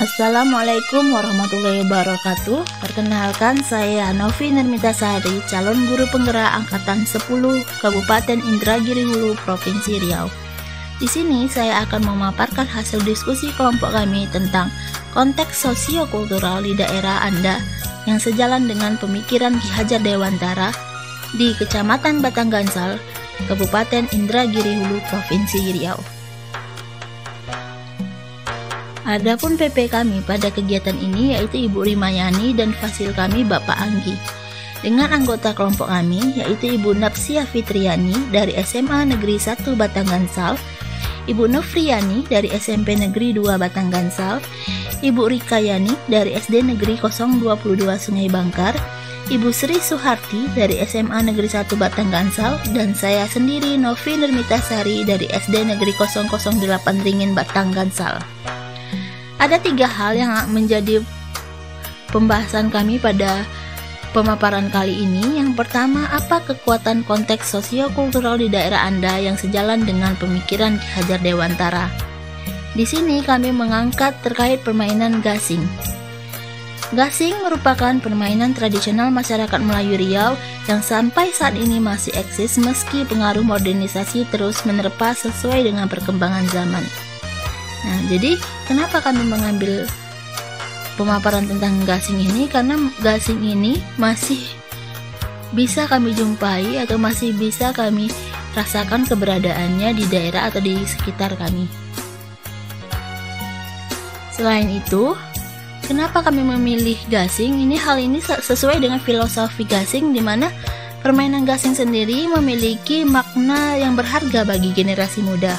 Assalamualaikum warahmatullahi wabarakatuh. Perkenalkan, saya Novi Nurmitasari, calon guru penggerak angkatan 10 Kabupaten Indragiri Hulu, Provinsi Riau. Di sini saya akan memaparkan hasil diskusi kelompok kami tentang konteks sosiokultural di daerah Anda yang sejalan dengan pemikiran Ki Hajar Dewantara di Kecamatan Batanggansal, Kabupaten Indragiri Hulu, Provinsi Riau. Adapun PP kami pada kegiatan ini yaitu Ibu Rimayani dan fasil kami Bapak Anggi, dengan anggota kelompok kami yaitu Ibu Napsia Fitriani dari SMA Negeri 1 Batanggansal, Ibu Nofriani dari SMP Negeri 2 Batanggansal, Ibu Rikayani dari SD Negeri 022 Sungai Bangkar, Ibu Sri Suharti dari SMA Negeri 1 Batanggansal, dan saya sendiri Novi Nurmitasari dari SD Negeri 008 Ringin Batanggansal. Ada 3 hal yang menjadi pembahasan kami pada pemaparan kali ini. Yang pertama, apa kekuatan konteks sosiokultural di daerah Anda yang sejalan dengan pemikiran Ki Hajar Dewantara. Di sini kami mengangkat terkait permainan gasing. Gasing merupakan permainan tradisional masyarakat Melayu Riau yang sampai saat ini masih eksis meski pengaruh modernisasi terus menerpa sesuai dengan perkembangan zaman. Nah, jadi kenapa kami mengambil pemaparan tentang gasing ini? Karena gasing ini masih bisa kami jumpai atau masih bisa kami rasakan keberadaannya di daerah atau di sekitar kami. Selain itu, kenapa kami memilih gasing? Hal ini sesuai dengan filosofi gasing, di mana permainan gasing sendiri memiliki makna yang berharga bagi generasi muda.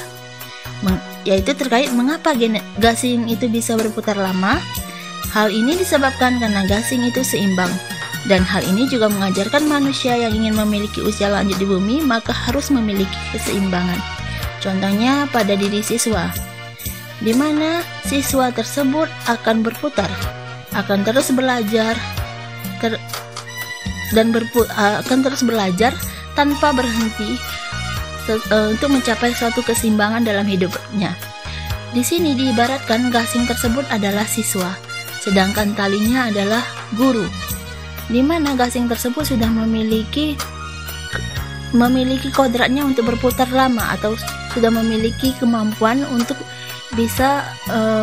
Yaitu terkait mengapa gasing itu bisa berputar lama. Hal ini disebabkan karena gasing itu seimbang, dan hal ini juga mengajarkan manusia yang ingin memiliki usia lanjut di bumi maka harus memiliki keseimbangan. Contohnya pada diri siswa, di mana siswa tersebut akan berputar, akan terus belajar akan terus belajar tanpa berhenti untuk mencapai suatu keseimbangan dalam hidupnya. Di sini diibaratkan gasing tersebut adalah siswa, sedangkan talinya adalah guru, di mana gasing tersebut sudah memiliki kodratnya untuk berputar lama atau sudah memiliki kemampuan untuk bisa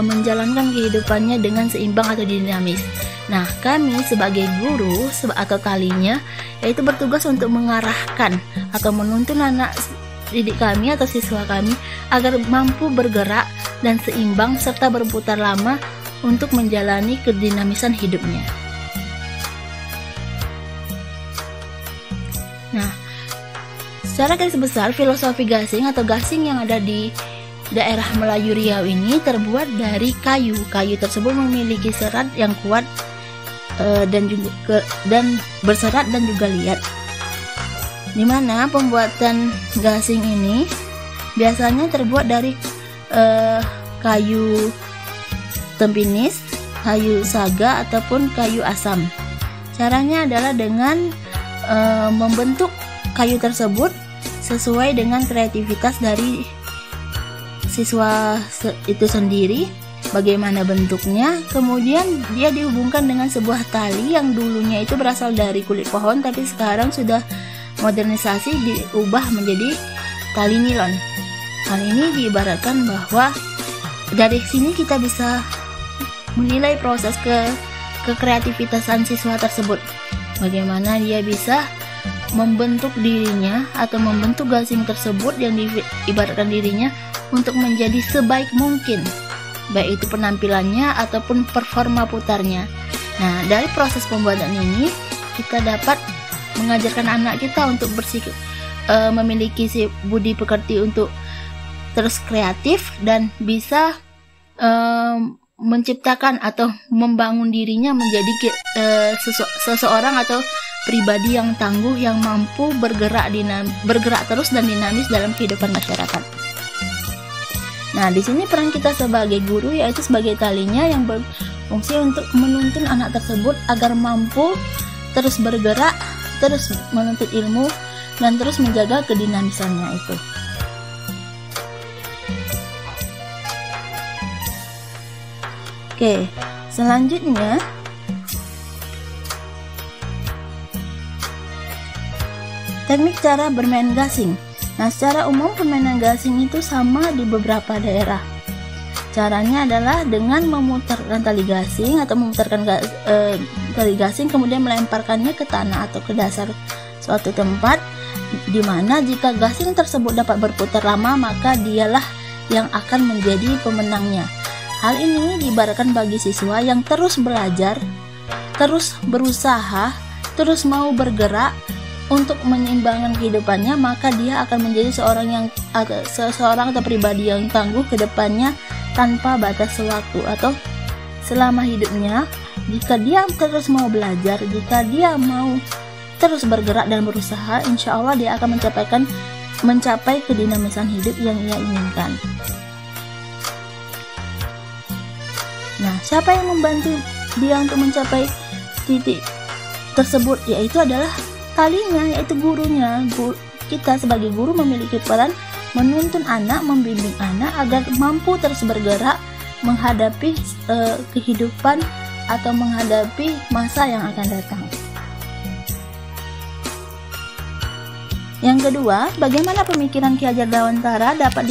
menjalankan kehidupannya dengan seimbang atau dinamis. Nah, kami sebagai guru atau talinya yaitu bertugas untuk mengarahkan atau menuntun anak didik kami atau siswa kami agar mampu bergerak dan seimbang serta berputar lama untuk menjalani kedinamisan hidupnya. Nah, secara garis besar filosofi gasing atau gasing yang ada di daerah Melayu Riau ini terbuat dari kayu. Kayu tersebut memiliki serat yang kuat dan berserat dan juga liat. Di mana pembuatan gasing ini biasanya terbuat dari kayu tempinis, kayu saga ataupun kayu asam. Caranya adalah dengan membentuk kayu tersebut sesuai dengan kreativitas dari siswa itu sendiri. Bagaimana bentuknya, kemudian dia dihubungkan dengan sebuah tali yang dulunya itu berasal dari kulit pohon tapi sekarang sudah modernisasi diubah menjadi tali nilon. Hal ini diibaratkan bahwa dari sini kita bisa menilai proses kekreativitasan siswa tersebut. Bagaimana dia bisa membentuk dirinya atau membentuk gasing tersebut yang diibaratkan dirinya untuk menjadi sebaik mungkin, baik itu penampilannya ataupun performa putarnya. Nah, dari proses pembuatan ini kita dapat mengajarkan anak kita untuk memiliki si budi pekerti untuk terus kreatif dan bisa menciptakan atau membangun dirinya menjadi seseorang atau pribadi yang tangguh yang mampu bergerak terus dan dinamis dalam kehidupan masyarakat. Nah, di sini peran kita sebagai guru yaitu sebagai talinya yang berfungsi untuk menuntun anak tersebut agar mampu terus bergerak, terus menuntut ilmu, dan terus menjaga kedinamisannya itu. Oke, selanjutnya teknik cara bermain gasing. Nah, secara umum permainan gasing itu sama di beberapa daerah. Caranya adalah dengan memutarkan tali gasing atau memutarkan tali gasing, kemudian melemparkannya ke tanah atau ke dasar suatu tempat, di mana jika gasing tersebut dapat berputar lama, maka dialah yang akan menjadi pemenangnya. Hal ini diibaratkan bagi siswa yang terus belajar, terus berusaha, terus mau bergerak untuk menyeimbangkan kehidupannya, maka dia akan menjadi seseorang atau pribadi yang tangguh ke depannya tanpa batas waktu atau selama hidupnya. Jika dia terus mau belajar, jika dia mau terus bergerak dan berusaha, insya Allah dia akan mencapai kedinamisan hidup yang ia inginkan. Nah, siapa yang membantu dia untuk mencapai titik tersebut? Yaitu adalah talinya, yaitu gurunya. Kita sebagai guru memiliki peran menuntun anak, membimbing anak agar mampu terus bergerak menghadapi kehidupan atau menghadapi masa yang akan datang. Yang kedua, bagaimana pemikiran Ki Hajar Dewantara dapat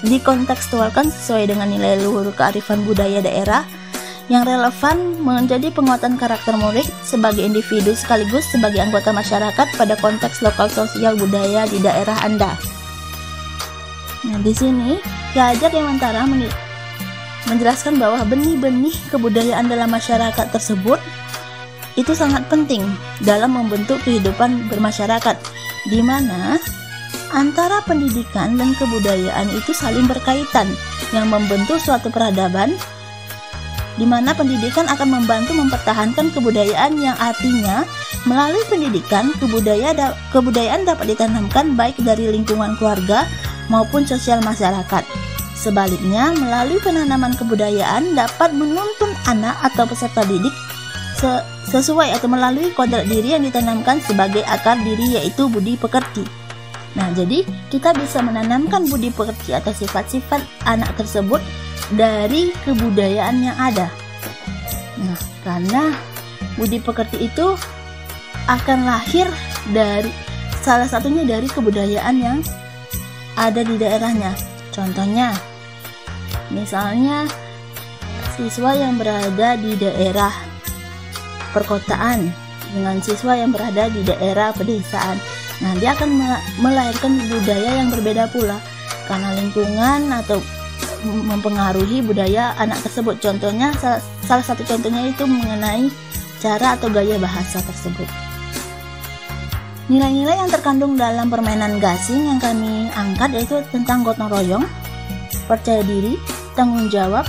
dikontekstualkan sesuai dengan nilai luhur kearifan budaya daerah yang relevan menjadi penguatan karakter murid sebagai individu sekaligus sebagai anggota masyarakat pada konteks lokal sosial budaya di daerah Anda. Nah, di sini Ki Hajar Dewantara menjelaskan bahwa benih-benih kebudayaan dalam masyarakat tersebut itu sangat penting dalam membentuk kehidupan bermasyarakat, di mana antara pendidikan dan kebudayaan itu saling berkaitan yang membentuk suatu peradaban, di mana pendidikan akan membantu mempertahankan kebudayaan, yang artinya melalui pendidikan kebudayaan dapat ditanamkan baik dari lingkungan keluarga maupun sosial masyarakat. Sebaliknya, melalui penanaman kebudayaan dapat menuntun anak atau peserta didik sesuai atau melalui kodrat diri yang ditanamkan sebagai akar diri, yaitu budi pekerti. Nah, jadi kita bisa menanamkan budi pekerti atau sifat-sifat anak tersebut dari kebudayaan yang ada. Nah, karena budi pekerti itu akan lahir dari salah satunya dari kebudayaan yang ada di daerahnya. Contohnya, misalnya siswa yang berada di daerah perkotaan dengan siswa yang berada di daerah pedesaan. Nah, dia akan melahirkan budaya yang berbeda pula karena lingkungan atau mempengaruhi budaya anak tersebut. Contohnya, salah satu contohnya itu mengenai cara atau gaya bahasa tersebut. Nilai-nilai yang terkandung dalam permainan gasing yang kami angkat yaitu tentang gotong royong, percaya diri, tanggung jawab,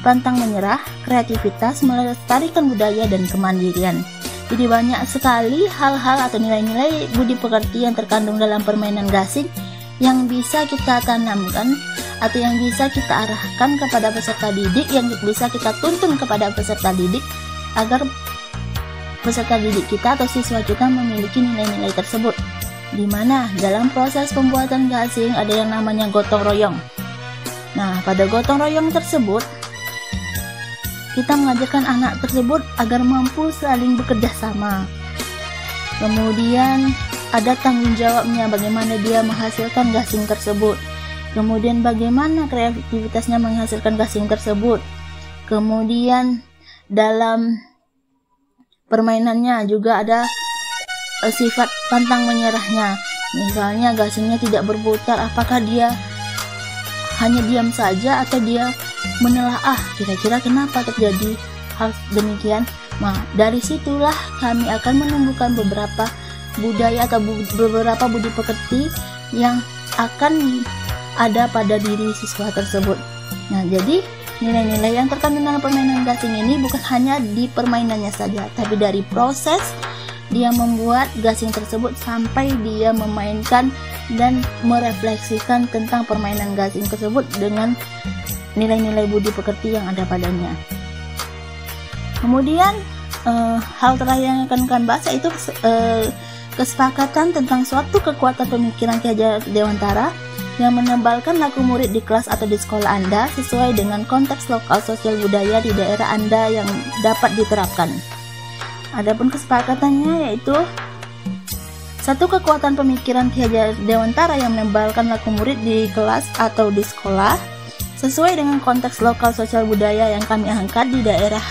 pantang menyerah, kreativitas, melestarikan budaya, dan kemandirian. Jadi banyak sekali hal-hal atau nilai-nilai budi pekerti yang terkandung dalam permainan gasing yang bisa kita tanamkan atau yang bisa kita arahkan kepada peserta didik, yang bisa kita tuntun kepada peserta didik agar peserta didik kita atau siswa kita memiliki nilai-nilai tersebut. Di mana dalam proses pembuatan gasing ada yang namanya gotong royong. Nah, pada gotong royong tersebut kita mengajarkan anak tersebut agar mampu saling bekerja sama. Kemudian ada tanggung jawabnya, bagaimana dia menghasilkan gasing tersebut. Kemudian bagaimana kreativitasnya menghasilkan gasing tersebut. Kemudian dalam permainannya juga ada sifat pantang menyerahnya. Misalnya gasingnya tidak berputar, apakah dia hanya diam saja atau dia menelaah kira-kira kenapa terjadi hal demikian. Nah, dari situlah kami akan menumbuhkan beberapa budaya atau beberapa budi pekerti yang akan ada pada diri siswa tersebut. Nah, jadi nilai-nilai yang terkandung dalam permainan gasing ini bukan hanya di permainannya saja, tapi dari proses dia membuat gasing tersebut sampai dia memainkan dan merefleksikan tentang permainan gasing tersebut dengan nilai-nilai budi pekerti yang ada padanya. Kemudian hal terakhir yang akan kami bahas yaitu kesepakatan tentang suatu kekuatan pemikiran Ki Hajar Dewantara yang menebalkan laku murid di kelas atau di sekolah Anda sesuai dengan konteks lokal sosial budaya di daerah Anda yang dapat diterapkan. Adapun kesepakatannya yaitu satu, kekuatan pemikiran Ki Hajar Dewantara yang menebalkan laku murid di kelas atau di sekolah sesuai dengan konteks lokal sosial budaya yang kami angkat di daerah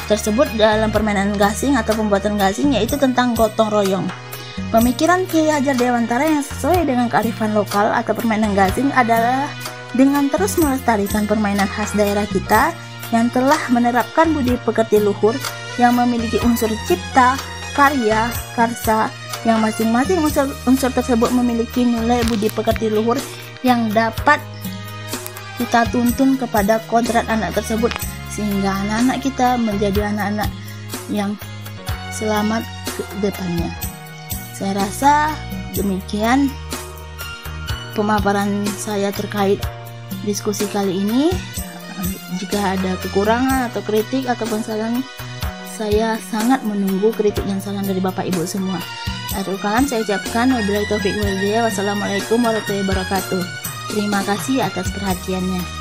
tersebut dalam permainan gasing atau pembuatan gasing, yaitu tentang gotong royong. Pemikiran Ki Hajar Dewantara yang sesuai dengan kearifan lokal atau permainan gasing adalah dengan terus melestarikan permainan khas daerah kita yang telah menerapkan budi pekerti luhur yang memiliki unsur cipta, karya, karsa, yang masing-masing unsur tersebut memiliki nilai budi pekerti luhur yang dapat kita tuntun kepada kodrat anak tersebut, sehingga anak-anak kita menjadi anak-anak yang selamat ke depannya. Saya rasa demikian pemaparan saya terkait diskusi kali ini. Jika ada kekurangan atau kritik ataupun saran, saya sangat menunggu kritik dan saran dari Bapak Ibu semua. Akhir kalam saya ucapkan wabillahi taufiq wal hidayah. Wassalamualaikum warahmatullahi wabarakatuh. Terima kasih atas perhatiannya.